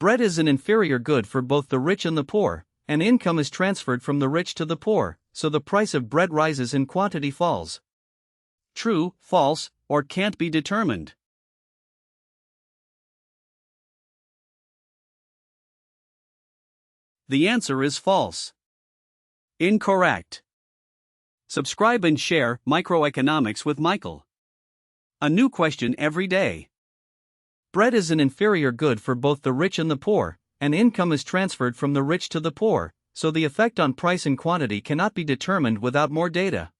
Bread is an inferior good for both the rich and the poor, and income is transferred from the rich to the poor, so the price of bread rises and quantity falls. True, false, or can't be determined. The answer is false. Incorrect. Subscribe and share Microeconomics with Michael. A new question every day. Bread is an inferior good for both the rich and the poor, and income is transferred from the rich to the poor, so the effect on price and quantity cannot be determined without more data.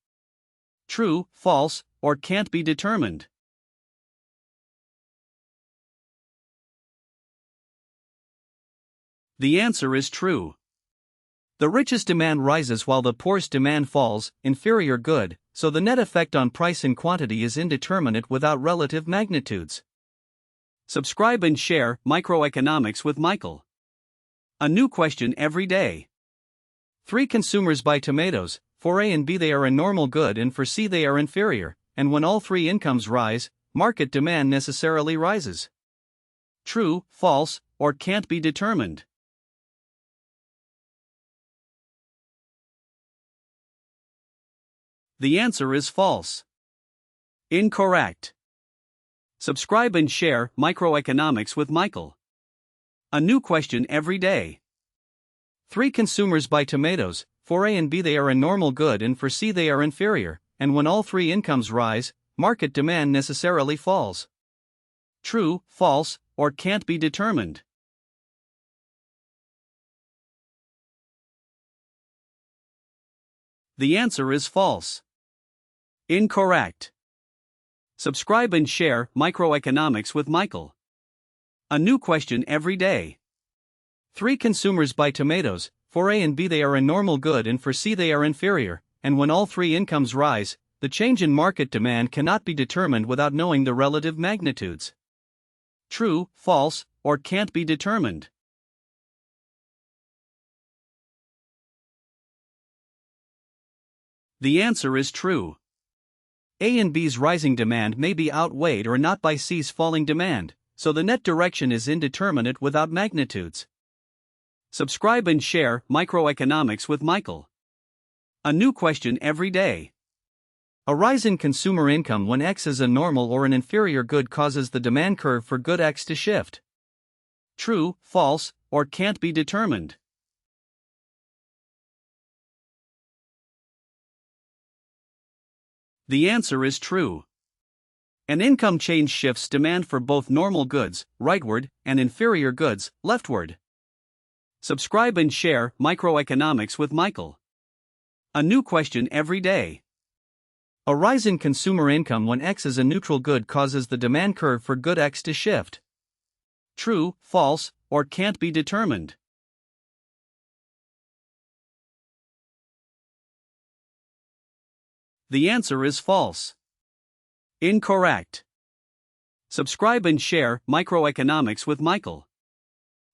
True, false, or can't be determined. The answer is true. The richest demand rises while the poorest demand falls, inferior good, so the net effect on price and quantity is indeterminate without relative magnitudes. Subscribe and share Microeconomics with Michael. A new question every day. 3 consumers buy tomatoes. For A and B they are a normal good and for C they are inferior, and when all 3 incomes rise, market demand necessarily rises. True, false, or can't be determined. The answer is false. Incorrect. Subscribe and share Microeconomics with Michael. A new question every day. 3 consumers buy tomatoes. For A and B they are a normal good and for C they are inferior, and when all 3 incomes rise, market demand necessarily falls. True, false, or can't be determined. The answer is false. Incorrect. Subscribe and share Microeconomics with Michael. A new question every day. 3 consumers buy tomatoes. For A and B they are a normal good and for C they are inferior, and when all 3 incomes rise, the change in market demand cannot be determined without knowing the relative magnitudes. True, false, or can't be determined. The answer is true. A and B's rising demand may be outweighed or not by C's falling demand, so the net direction is indeterminate without magnitudes. Subscribe and share Microeconomics with Michael. A new question every day. A rise in consumer income when X is a normal or an inferior good causes the demand curve for good X to shift. True, false, or can't be determined. The answer is true. An income change shifts demand for both normal goods, rightward, and inferior goods, leftward. Subscribe and share Microeconomics with Michael. A new question every day. A rise in consumer income when X is a neutral good causes the demand curve for good X to shift. True, false, or can't be determined. The answer is false. Incorrect. Subscribe and share Microeconomics with Michael.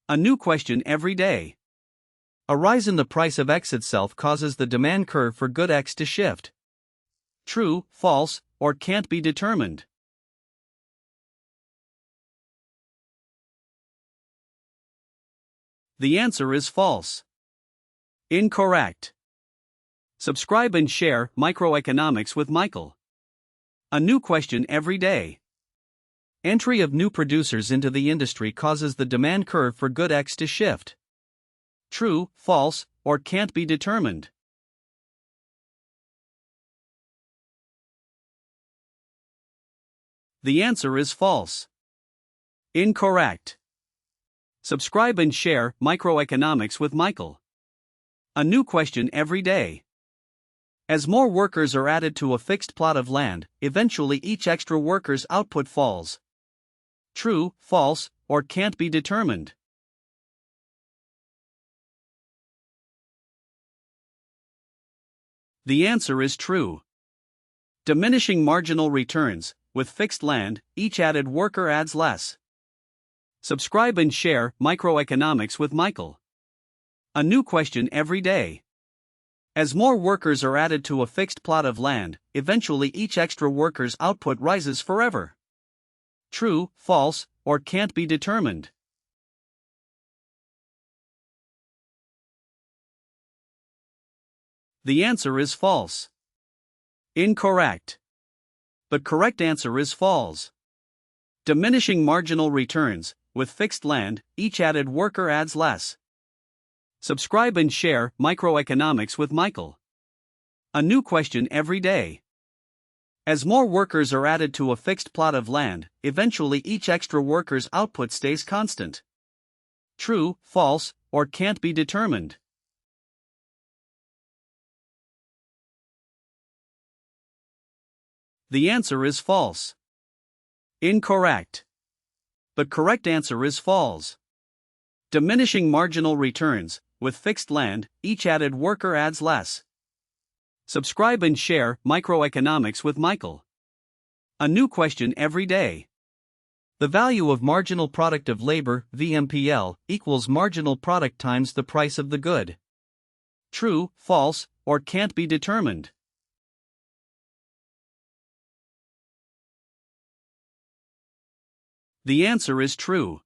A new question every day. A rise in the price of X itself causes the demand curve for good X to shift. True, false, or can't be determined. The answer is false. Incorrect. Subscribe and share Microeconomics with Michael. A new question every day. Entry of new producers into the industry causes the demand curve for good X to shift. True, false, or can't be determined. The answer is false. Incorrect. Subscribe and share Microeconomics with Michael. A new question every day. As more workers are added to a fixed plot of land, eventually each extra worker's output falls. True, false, or can't be determined. The answer is true. Diminishing marginal returns. With fixed land, each added worker adds less. Subscribe and share Microeconomics with Michael. A new question every day. As more workers are added to a fixed plot of land, eventually each extra worker's output rises forever. True, false, or can't be determined. The answer is false. Incorrect. The correct answer is false. Diminishing marginal returns. With fixed land, each added worker adds less. Subscribe and share Microeconomics with Michael. A new question every day. As more workers are added to a fixed plot of land, eventually each extra worker's output stays constant. True, false, or can't be determined. The answer is false. Incorrect. The correct answer is false. Diminishing marginal returns. With fixed land, each added worker adds less. Subscribe and share Microeconomics with Michael. A new question every day. The value of marginal product of labor, VMPL, equals marginal product times the price of the good. True, false, or can't be determined. The answer is true.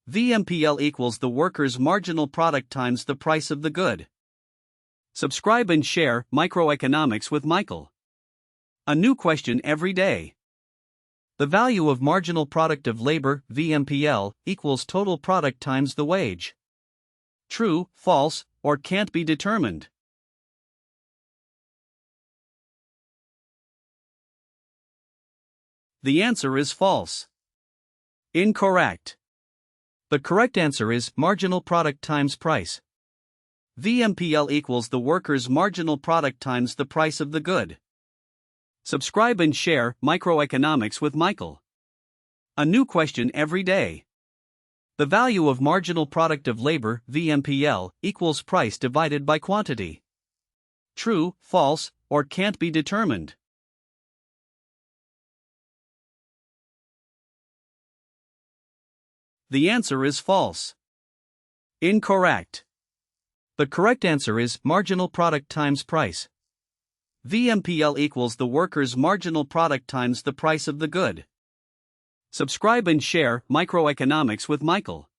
VMPL equals the worker's marginal product times the price of the good. Subscribe and share Microeconomics with Michael. A new question every day. The value of marginal product of labor, VMPL, equals total product times the wage. True, false, or can't be determined. The answer is false. Incorrect. The correct answer is marginal product times price. VMPL equals the worker's marginal product times the price of the good. Subscribe and share Microeconomics with Michael. A new question every day. The value of marginal product of labor, VMPL, equals price divided by quantity. True, false, or can't be determined. The answer is false. Incorrect. The correct answer is marginal product times price. VMPL equals the worker's marginal product times the price of the good. Subscribe and share Microeconomics with Michael.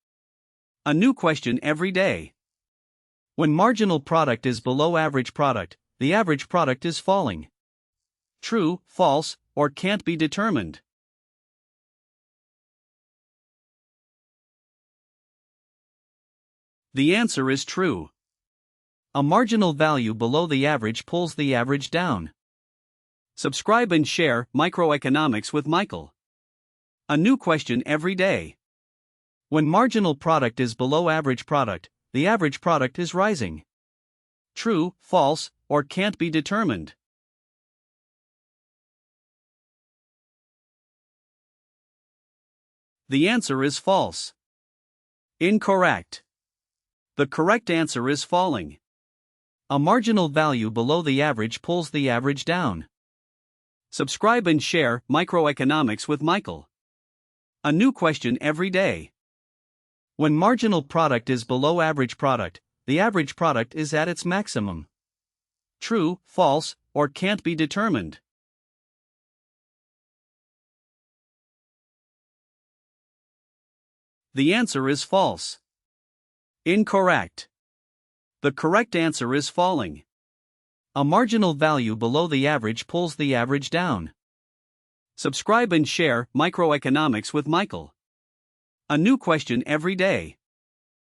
A new question every day. When marginal product is below average product, the average product is falling. True, false, or can't be determined. The answer is true. A marginal value below the average pulls the average down. Subscribe and share Microeconomics with Michael. A new question every day. When marginal product is below average product, the average product is rising. True, false, or can't be determined. The answer is false. Incorrect. The correct answer is falling. A marginal value below the average pulls the average down. Subscribe and share Microeconomics with Michael. A new question every day. When marginal product is below average product, the average product is at its maximum. True, false, or can't be determined. The answer is false. Incorrect. The correct answer is falling. A marginal value below the average pulls the average down. Subscribe and share Microeconomics with Michael. A new question every day.